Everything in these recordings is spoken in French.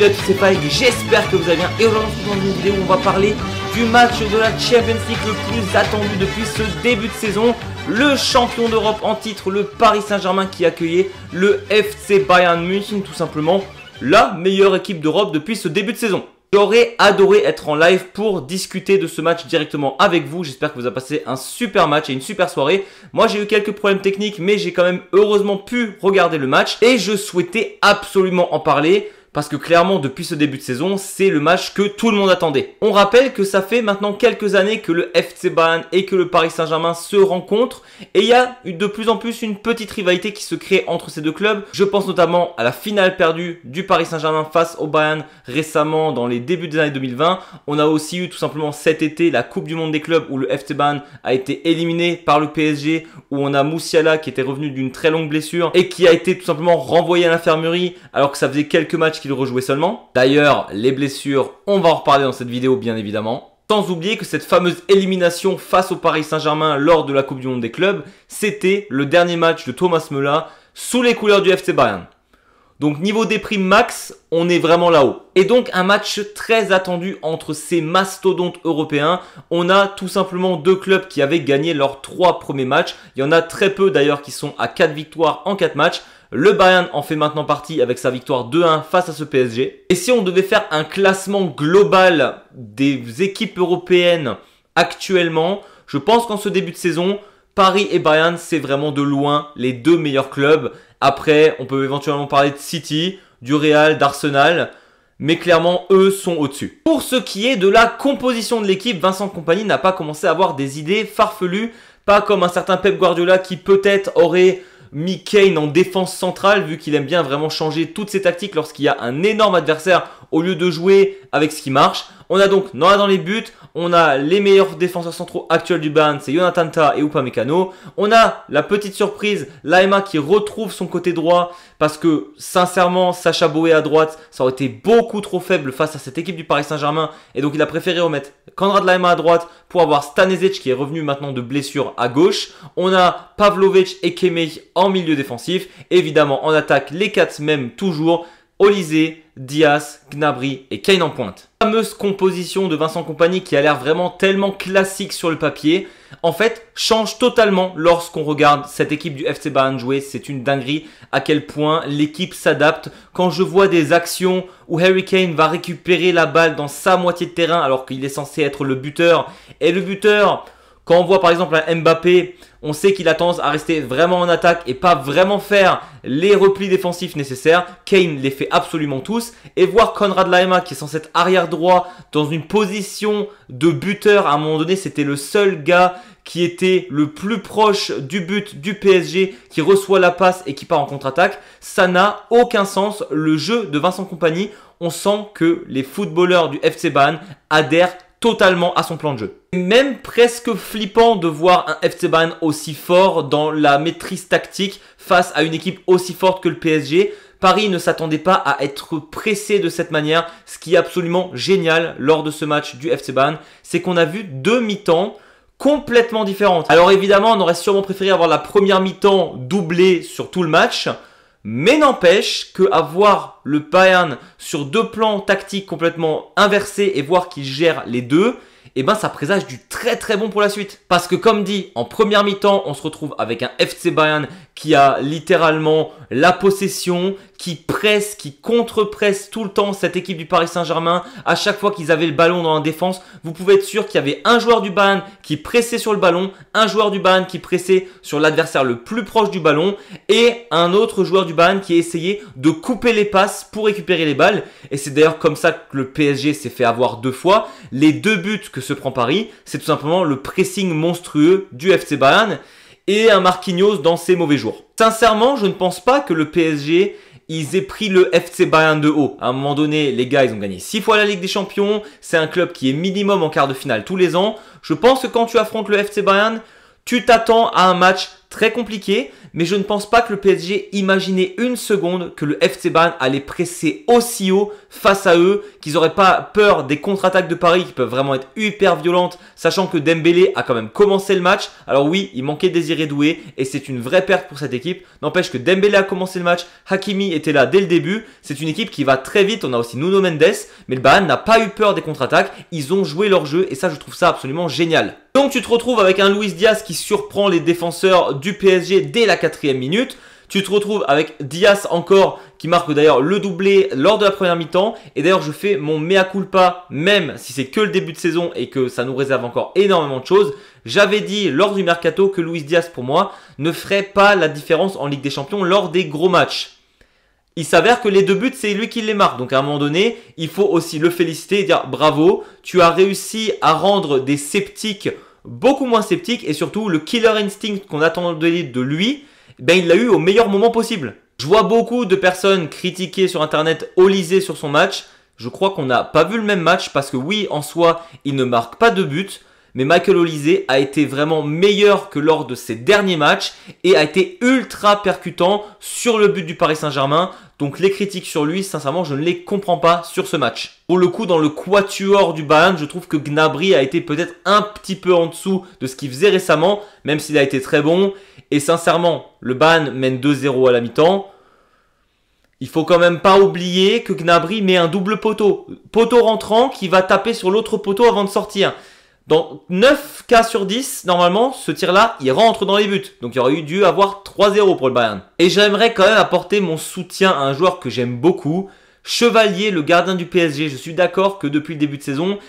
Salut à tous, c'est Paik, j'espère que vous allez bien. Et aujourd'hui dans une vidéo où on va parler du match de la Champions League le plus attendu depuis ce début de saison. Le champion d'Europe en titre, le Paris Saint-Germain, qui accueillait le FC Bayern München, tout simplement la meilleure équipe d'Europe depuis ce début de saison. J'aurais adoré être en live pour discuter de ce match directement avec vous. J'espère que vous avez passé un super match et une super soirée. Moi, j'ai eu quelques problèmes techniques, mais j'ai quand même heureusement pu regarder le match. Et je souhaitais absolument en parler. Parce que clairement, depuis ce début de saison, c'est le match que tout le monde attendait. On rappelle que ça fait maintenant quelques années que le FC Bayern et que le Paris Saint-Germain se rencontrent. Et il y a de plus en plus une petite rivalité qui se crée entre ces deux clubs. Je pense notamment à la finale perdue du Paris Saint-Germain face au Bayern récemment dans les débuts des années 2020. On a aussi eu tout simplement cet été la Coupe du Monde des clubs où le FC Bayern a été éliminé par le PSG. Où on a Musiala qui était revenu d'une très longue blessure et qui a été tout simplement renvoyé à l'infirmerie alors que ça faisait quelques matchs qu'il rejouait seulement. D'ailleurs, les blessures, on va en reparler dans cette vidéo bien évidemment. Sans oublier que cette fameuse élimination face au Paris Saint-Germain lors de la Coupe du Monde des clubs, c'était le dernier match de Thomas Müller sous les couleurs du FC Bayern. Donc niveau déprime max, on est vraiment là-haut. Et donc un match très attendu entre ces mastodontes européens. On a tout simplement deux clubs qui avaient gagné leurs 3 premiers matchs. Il y en a très peu d'ailleurs qui sont à 4 victoires en 4 matchs. Le Bayern en fait maintenant partie avec sa victoire 2-1 face à ce PSG. Et si on devait faire un classement global des équipes européennes actuellement, je pense qu'en ce début de saison, Paris et Bayern, c'est vraiment de loin les deux meilleurs clubs. Après, on peut éventuellement parler de City, du Real, d'Arsenal. Mais clairement, eux sont au-dessus. Pour ce qui est de la composition de l'équipe, Vincent Kompany n'a pas commencé à avoir des idées farfelues. Pas comme un certain Pep Guardiola qui peut-être aurait mis Kane en défense centrale vu qu'il aime bien vraiment changer toutes ses tactiques lorsqu'il y a un énorme adversaire au lieu de jouer avec ce qui marche. On a donc dans les buts, on a les meilleurs défenseurs centraux actuels du Bayern, c'est Jonathan Tah et Upamecano. On a la petite surprise, Laimer qui retrouve son côté droit parce que sincèrement, Sacha Boey à droite, ça aurait été beaucoup trop faible face à cette équipe du Paris Saint-Germain et donc il a préféré remettre Konrad Laimer à droite pour avoir Stanisic qui est revenu maintenant de blessure à gauche. On a Pavlovic et Kimmich en milieu défensif. Évidemment, en attaque, les 4 mêmes toujours. Olise, Diaz, Gnabry et Kane en pointe. La fameuse composition de Vincent Kompany qui a l'air vraiment tellement classique sur le papier, en fait, change totalement lorsqu'on regarde cette équipe du FC Bayern jouer. C'est une dinguerie à quel point l'équipe s'adapte. Quand je vois des actions où Harry Kane va récupérer la balle dans sa moitié de terrain alors qu'il est censé être le buteur, et le buteur, quand on voit par exemple un Mbappé, on sait qu'il a tendance à rester vraiment en attaque et pas vraiment faire les replis défensifs nécessaires. Kane les fait absolument tous. Et voir Konrad Laimer qui est censé être arrière droit dans une position de buteur, à un moment donné c'était le seul gars qui était le plus proche du but du PSG, qui reçoit la passe et qui part en contre-attaque. Ça n'a aucun sens. Le jeu de Vincent Kompany, on sent que les footballeurs du FC Bayern adhèrent totalement à son plan de jeu. C'est même presque flippant de voir un FC Bayern aussi fort dans la maîtrise tactique face à une équipe aussi forte que le PSG. Paris ne s'attendait pas à être pressé de cette manière. Ce qui est absolument génial lors de ce match du FC Bayern, c'est qu'on a vu 2 mi-temps complètement différentes. Alors évidemment, on aurait sûrement préféré avoir la première mi-temps doublée sur tout le match. Mais n'empêche qu'avoir le Bayern sur 2 plans tactiques complètement inversés et voir qu'il gère les deux, eh ben ça présage du très très bon pour la suite. Parce que comme dit, en première mi-temps, on se retrouve avec un FC Bayern qui a littéralement la possession, qui presse, qui contre-presse tout le temps cette équipe du Paris Saint-Germain. À chaque fois qu'ils avaient le ballon dans la défense, vous pouvez être sûr qu'il y avait un joueur du Bayern qui pressait sur le ballon, un joueur du Bayern qui pressait sur l'adversaire le plus proche du ballon et un autre joueur du Bayern qui essayait de couper les passes pour récupérer les balles. Et c'est d'ailleurs comme ça que le PSG s'est fait avoir 2 fois. Les 2 buts que se prend Paris, c'est tout simplement le pressing monstrueux du FC Bayern et un Marquinhos dans ses mauvais jours. Sincèrement, je ne pense pas que le PSG ils aient pris le FC Bayern de haut. À un moment donné, les gars, ils ont gagné 6 fois la Ligue des Champions. C'est un club qui est minimum en quart de finale tous les ans. Je pense que quand tu affrontes le FC Bayern, Tu t'attends à un match très compliqué, mais je ne pense pas que le PSG imaginait une seconde que le FC Bayern allait presser aussi haut face à eux, qu'ils n'auraient pas peur des contre-attaques de Paris qui peuvent vraiment être hyper violentes, sachant que Dembélé a quand même commencé le match. Alors oui, il manquait Désiré Doué et c'est une vraie perte pour cette équipe. N'empêche que Dembélé a commencé le match, Hakimi était là dès le début. C'est une équipe qui va très vite, on a aussi Nuno Mendes, mais le Bayern n'a pas eu peur des contre-attaques. Ils ont joué leur jeu et ça, je trouve ça absolument génial. Donc tu te retrouves avec un Luis Diaz qui surprend les défenseurs du PSG dès la 4e minute. Tu te retrouves avec Diaz encore qui marque d'ailleurs le doublé lors de la première mi-temps. Et d'ailleurs je fais mon mea culpa même si c'est que le début de saison et que ça nous réserve encore énormément de choses. J'avais dit lors du mercato que Luis Diaz pour moi ne ferait pas la différence en Ligue des Champions lors des gros matchs. Il s'avère que les 2 buts, c'est lui qui les marque. Donc à un moment donné, il faut aussi le féliciter et dire bravo, tu as réussi à rendre des sceptiques beaucoup moins sceptiques et surtout le killer instinct qu'on attendait de lui, ben il l'a eu au meilleur moment possible. Je vois beaucoup de personnes critiquer sur internet Olysée sur son match. Je crois qu'on n'a pas vu le même match parce que oui, en soi, il ne marque pas de but. Mais Michael Olysée a été vraiment meilleur que lors de ses derniers matchs et a été ultra percutant sur le but du Paris Saint-Germain. Donc les critiques sur lui, sincèrement, je ne les comprends pas sur ce match. Pour le coup, dans le quatuor du Bayern, je trouve que Gnabry a été peut-être un petit peu en dessous de ce qu'il faisait récemment, même s'il a été très bon. Et sincèrement, le Bayern mène 2-0 à la mi-temps. Il faut quand même pas oublier que Gnabry met un double poteau. Poteau rentrant qui va taper sur l'autre poteau avant de sortir. Dans 9 cas sur 10, normalement, ce tir-là, il rentre dans les buts. Donc, il aurait eu dû avoir 3-0 pour le Bayern. Et j'aimerais quand même apporter mon soutien à un joueur que j'aime beaucoup. Chevalier, le gardien du PSG. Je suis d'accord que depuis le début de saison,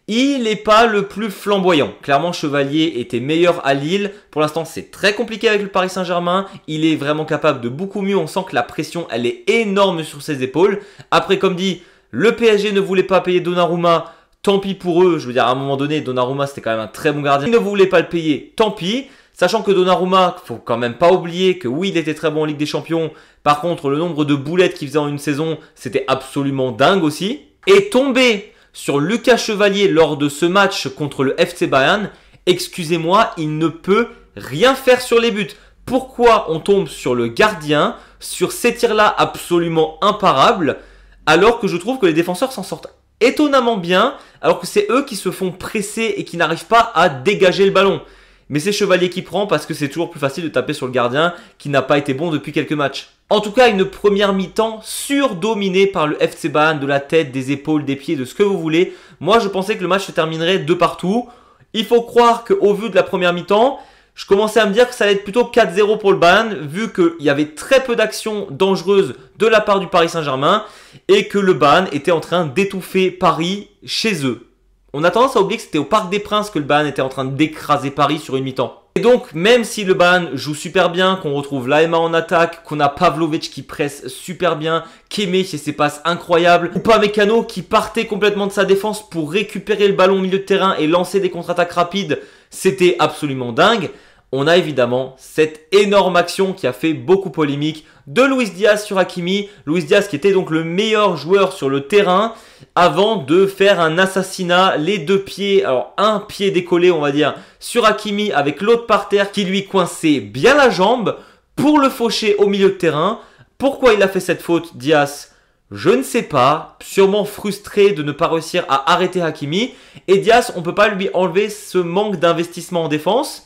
il n'est pas le plus flamboyant. Clairement, Chevalier était meilleur à Lille. Pour l'instant, c'est très compliqué avec le Paris Saint-Germain. Il est vraiment capable de beaucoup mieux. On sent que la pression, elle est énorme sur ses épaules. Après, comme dit, le PSG ne voulait pas payer Donnarumma. Tant pis pour eux, je veux dire, à un moment donné, Donnarumma, c'était quand même un très bon gardien. Ils ne voulaient pas le payer, tant pis. Sachant que Donnarumma, faut quand même pas oublier que oui, il était très bon en Ligue des Champions. Par contre, le nombre de boulettes qu'il faisait en une saison, c'était absolument dingue aussi. Et tomber sur Lucas Chevalier lors de ce match contre le FC Bayern, excusez-moi, il ne peut rien faire sur les buts. Pourquoi on tombe sur le gardien, sur ces tirs-là absolument imparables, alors que je trouve que les défenseurs s'en sortent étonnamment bien, alors que c'est eux qui se font presser et qui n'arrivent pas à dégager le ballon. Mais c'est Chevalier qui prend parce que c'est toujours plus facile de taper sur le gardien qui n'a pas été bon depuis quelques matchs. En tout cas, une première mi-temps surdominée par le FC Bayern, de la tête, des épaules, des pieds, de ce que vous voulez. Moi, je pensais que le match se terminerait de partout. Il faut croire qu'au vu de la première mi-temps, je commençais à me dire que ça allait être plutôt 4-0 pour le Bayern, vu qu'il y avait très peu d'actions dangereuses de la part du Paris Saint-Germain et que le Bayern était en train d'étouffer Paris chez eux. On a tendance à oublier que c'était au Parc des Princes que le Bayern était en train d'écraser Paris sur une mi-temps. Et donc, même si le Bayern joue super bien, qu'on retrouve Laema en attaque, qu'on a Pavlovic qui presse super bien, Kimmich et ses passes incroyables, ou Upamecano qui partait complètement de sa défense pour récupérer le ballon au milieu de terrain et lancer des contre-attaques rapides, c'était absolument dingue. On a évidemment cette énorme action qui a fait beaucoup polémique de Luis Diaz sur Hakimi. Luis Diaz qui était donc le meilleur joueur sur le terrain avant de faire un assassinat, les 2 pieds, alors un pied décollé on va dire, sur Hakimi avec l'autre par terre qui lui coinçait bien la jambe pour le faucher au milieu de terrain. Pourquoi il a fait cette faute, Diaz ? Je ne sais pas, sûrement frustré de ne pas réussir à arrêter Hakimi. Et Diaz, on ne peut pas lui enlever ce manque d'investissement en défense.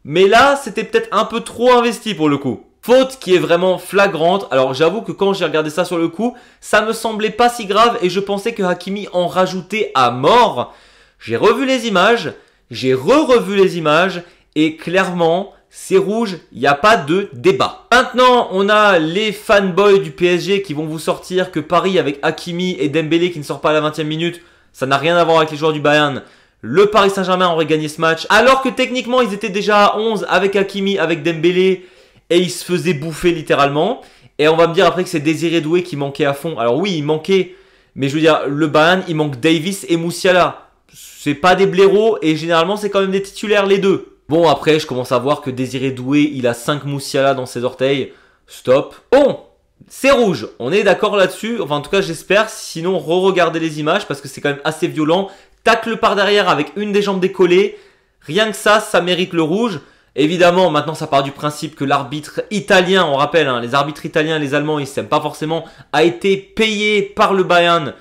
Mais là, c'était peut-être un peu trop investi pour le coup. Faute qui est vraiment flagrante. Alors j'avoue que quand j'ai regardé ça sur le coup, ça me semblait pas si grave et je pensais que Hakimi en rajoutait à mort. J'ai revu les images, j'ai revu les images et clairement, c'est rouge, il n'y a pas de débat. Maintenant, on a les fanboys du PSG qui vont vous sortir que Paris avec Hakimi et Dembélé qui ne sort pas à la 20e minute, ça n'a rien à voir avec les joueurs du Bayern. Le Paris Saint-Germain aurait gagné ce match, alors que techniquement ils étaient déjà à 11 avec Hakimi, avec Dembélé, et ils se faisaient bouffer littéralement. Et on va me dire après que c'est Désiré Doué qui manquait à fond. Alors oui, il manquait, mais je veux dire, le Bayern, il manque Davis et Moussiala. C'est pas des blaireaux, et généralement c'est quand même des titulaires les deux. Bon, après, je commence à voir que Désiré Doué, il a 5 Moussiala dans ses orteils. Stop. Bon, c'est rouge, on est d'accord là-dessus. Enfin, en tout cas, j'espère. Sinon, re-regardez les images parce que c'est quand même assez violent. Tacle par derrière avec une des jambes décollées. Rien que ça mérite le rouge. Évidemment, maintenant ça part du principe que l'arbitre italien, on rappelle, hein, les arbitres italiens et les Allemands, ils ne s'aiment pas forcément, a été payé par le Bayern.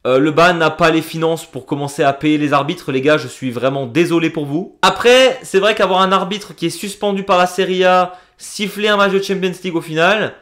Le Bayern n'a pas les finances pour commencer à payer les arbitres, les gars, je suis vraiment désolé pour vous. Après, c'est vrai qu'avoir un arbitre qui est suspendu par la Serie A, siffler un match de Champions League au final,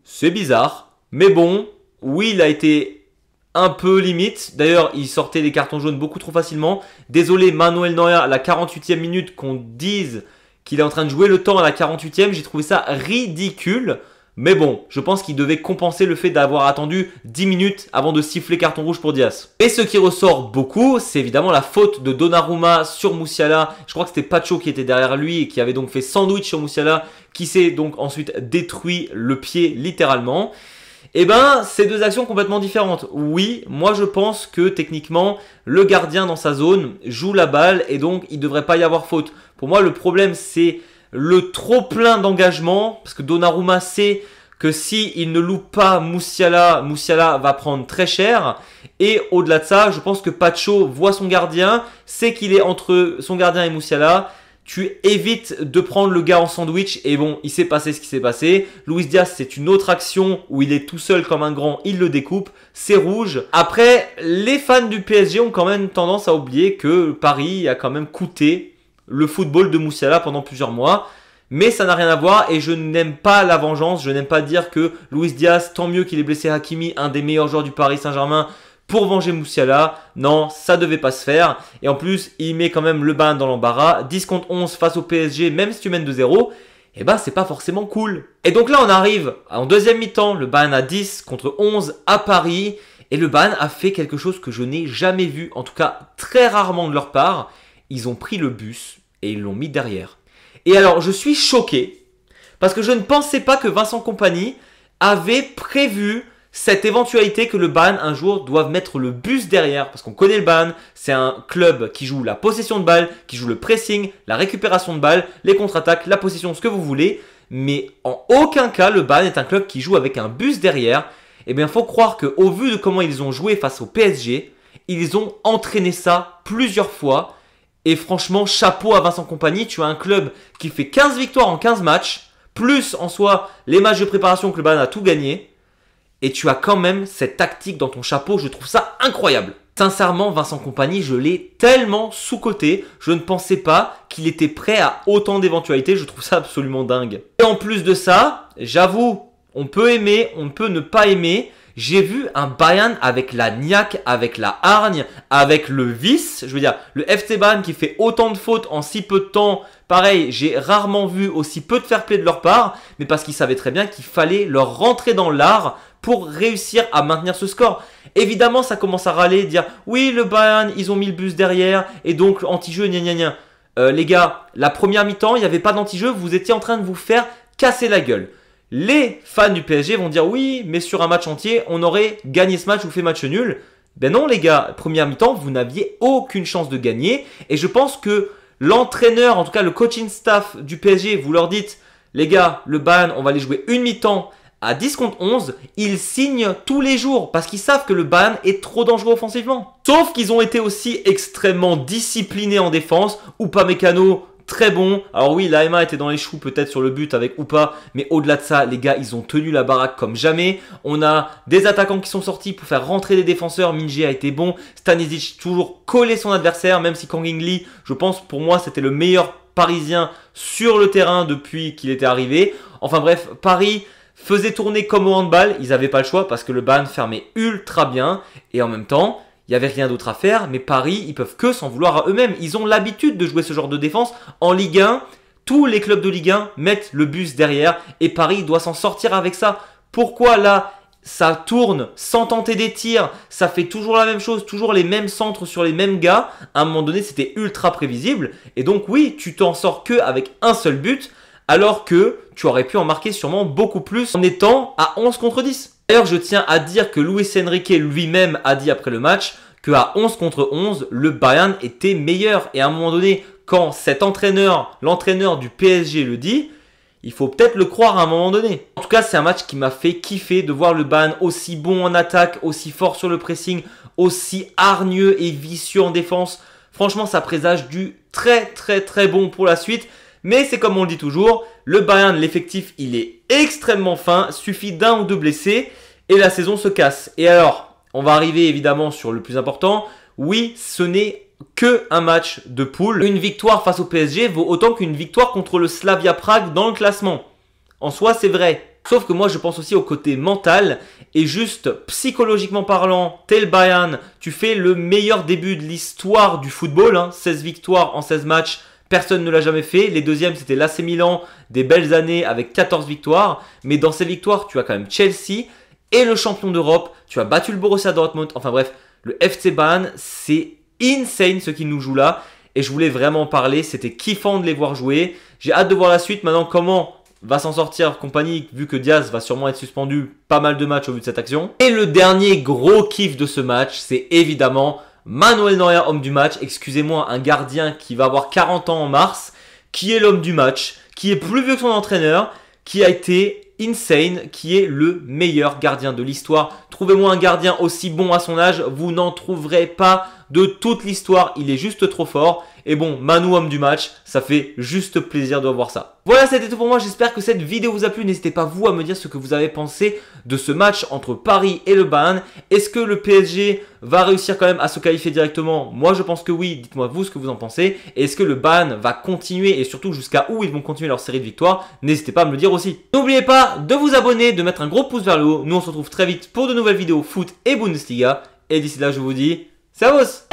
c'est bizarre. Mais bon, oui, il a été un peu limite. D'ailleurs, il sortait des cartons jaunes beaucoup trop facilement. Désolé, Manuel Neuer, à la 48e minute, qu'on dise qu'il est en train de jouer le temps à la 48e, j'ai trouvé ça ridicule. Mais bon, je pense qu'il devait compenser le fait d'avoir attendu 10 minutes avant de siffler carton rouge pour Diaz. Et ce qui ressort beaucoup, c'est évidemment la faute de Donnarumma sur Musiala. Je crois que c'était Pacho qui était derrière lui et qui avait donc fait sandwich sur Musiala, qui s'est donc ensuite détruit le pied littéralement. Eh ben, c'est deux actions complètement différentes. Oui, moi je pense que techniquement, le gardien dans sa zone joue la balle et donc il ne devrait pas y avoir faute. Pour moi, le problème c'est le trop plein d'engagement, parce que Donnarumma sait que si il ne loupe pas Musiala va prendre très cher. Et au-delà de ça, je pense que Pacho voit son gardien, sait qu'il est entre son gardien et Musiala. Tu évites de prendre le gars en sandwich et bon, il s'est passé ce qui s'est passé. Luis Diaz, c'est une autre action où il est tout seul comme un grand, il le découpe, c'est rouge. Après, les fans du PSG ont quand même tendance à oublier que Paris a quand même coûté le football de Musiala pendant plusieurs mois. Mais ça n'a rien à voir et je n'aime pas la vengeance. Je n'aime pas dire que Luis Diaz, tant mieux qu'il ait blessé Hakimi, un des meilleurs joueurs du Paris Saint-Germain, pour venger Musiala. Non, ça devait pas se faire. Et en plus, il met quand même le Bayern dans l'embarras. 10 contre 11 face au PSG, même si tu mènes 2-0, eh ben c'est pas forcément cool. Et donc là, on arrive en deuxième mi-temps. Le Bayern a 10 contre 11 à Paris. Et le Bayern a fait quelque chose que je n'ai jamais vu, en tout cas très rarement de leur part. Ils ont pris le bus et ils l'ont mis derrière. Et alors, je suis choqué parce que je ne pensais pas que Vincent Kompany avait prévu cette éventualité que le Bayern un jour doive mettre le bus derrière. Parce qu'on connaît le Bayern, c'est un club qui joue la possession de balle, qui joue le pressing, la récupération de balle, les contre-attaques, la possession, ce que vous voulez. Mais en aucun cas, le Bayern est un club qui joue avec un bus derrière. Eh bien, il faut croire qu'au vu de comment ils ont joué face au PSG, ils ont entraîné ça plusieurs fois. Et franchement, chapeau à Vincent Kompany, tu as un club qui fait 15 victoires en 15 matchs, plus en soi les matchs de préparation que le Bayern a tout gagné. Et tu as quand même cette tactique dans ton chapeau, je trouve ça incroyable. Sincèrement, Vincent Kompany, je l'ai tellement sous-coté, je ne pensais pas qu'il était prêt à autant d'éventualités, je trouve ça absolument dingue. Et en plus de ça, j'avoue, on peut aimer, on peut ne pas aimer. J'ai vu un Bayern avec la niaque, avec la hargne, avec le vice. Je veux dire, le FC Bayern qui fait autant de fautes en si peu de temps. Pareil, j'ai rarement vu aussi peu de fair play de leur part. Mais parce qu'ils savaient très bien qu'il fallait leur rentrer dans l'art pour réussir à maintenir ce score. Évidemment, ça commence à râler, dire « Oui, le Bayern, ils ont mis le bus derrière. Et donc, anti-jeu, gna gna gna. » Les gars, la première mi-temps, il n'y avait pas d'anti-jeu. Vous étiez en train de vous faire casser la gueule. Les fans du PSG vont dire oui, mais sur un match entier, on aurait gagné ce match ou fait match nul. Ben non les gars, première mi-temps, vous n'aviez aucune chance de gagner. Et je pense que l'entraîneur, en tout cas le coaching staff du PSG, vous leur dites les gars, le Bayern, on va aller jouer une mi-temps à 10 contre 11. Ils signent tous les jours parce qu'ils savent que le Bayern est trop dangereux offensivement. Sauf qu'ils ont été aussi extrêmement disciplinés en défense. Upamecano, très bon. Alors oui, l'AMA était dans les choux peut-être sur le but avec Oupa, mais au-delà de ça, les gars, ils ont tenu la baraque comme jamais. On a des attaquants qui sont sortis pour faire rentrer des défenseurs. Minje a été bon. Stanisic toujours collé son adversaire, même si Kang In Lee, je pense pour moi, c'était le meilleur Parisien sur le terrain depuis qu'il était arrivé. Enfin bref, Paris faisait tourner comme au handball. Ils n'avaient pas le choix parce que le Bayern fermait ultra bien. Et en même temps, il n'y avait rien d'autre à faire, mais Paris, ils peuvent que s'en vouloir à eux-mêmes. Ils ont l'habitude de jouer ce genre de défense. En Ligue 1, tous les clubs de Ligue 1 mettent le bus derrière et Paris doit s'en sortir avec ça. Pourquoi là, ça tourne sans tenter des tirs, ça fait toujours la même chose, toujours les mêmes centres sur les mêmes gars. À un moment donné, c'était ultra prévisible. Et donc oui, tu t'en sors que avec un seul but, alors que tu aurais pu en marquer sûrement beaucoup plus en étant à 11 contre 10. D'ailleurs, je tiens à dire que Luis Enrique lui-même a dit après le match qu'à 11 contre 11, le Bayern était meilleur. Et à un moment donné, quand cet entraîneur, l'entraîneur du PSG le dit, il faut peut-être le croire à un moment donné. En tout cas, c'est un match qui m'a fait kiffer de voir le Bayern aussi bon en attaque, aussi fort sur le pressing, aussi hargneux et vicieux en défense. Franchement, ça présage du très bon pour la suite. Mais c'est comme on le dit toujours, le Bayern, l'effectif, il est extrêmement fin. Suffit d'un ou deux blessés et la saison se casse. Et alors, on va arriver évidemment sur le plus important. Oui, ce n'est que un match de poule. Une victoire face au PSG vaut autant qu'une victoire contre le Slavia Prague dans le classement. En soi, c'est vrai. Sauf que moi, je pense aussi au côté mental. Et juste psychologiquement parlant, t'es le Bayern, tu fais le meilleur début de l'histoire du football. 16 victoires en 16 matchs, personne ne l'a jamais fait. Les deuxièmes, c'était l'AC Milan, des belles années avec 14 victoires. Mais dans ces victoires, tu as quand même Chelsea et le champion d'Europe. Tu as battu le Borussia Dortmund. Enfin bref, le FC Bayern, c'est insane ce qu'ils nous jouent là. Et je voulais vraiment en parler. C'était kiffant de les voir jouer. J'ai hâte de voir la suite. Maintenant, comment va s'en sortir compagnie, vu que Diaz va sûrement être suspendu pas mal de matchs au vu de cette action. Et le dernier gros kiff de ce match, c'est évidemment Manuel Neuer, homme du match. Excusez-moi, un gardien qui va avoir 40 ans en mars, qui est l'homme du match, qui est plus vieux que son entraîneur, qui a été insane, qui est le meilleur gardien de l'histoire. Trouvez-moi un gardien aussi bon à son âge, vous n'en trouverez pas de toute l'histoire, il est juste trop fort. Et bon, Manu, homme du match, ça fait juste plaisir de voir ça. Voilà, c'était tout pour moi, j'espère que cette vidéo vous a plu. N'hésitez pas vous à me dire ce que vous avez pensé de ce match entre Paris et le Bayern. Est-ce que le PSG va réussir quand même à se qualifier directement? Moi je pense que oui, dites-moi vous ce que vous en pensez. Et est-ce que le Bayern va continuer et surtout jusqu'à où ils vont continuer leur série de victoires? N'hésitez pas à me le dire aussi. N'oubliez pas de vous abonner, de mettre un gros pouce vers le haut. Nous on se retrouve très vite pour de nouvelles vidéos foot et Bundesliga. Et d'ici là je vous dis, servus!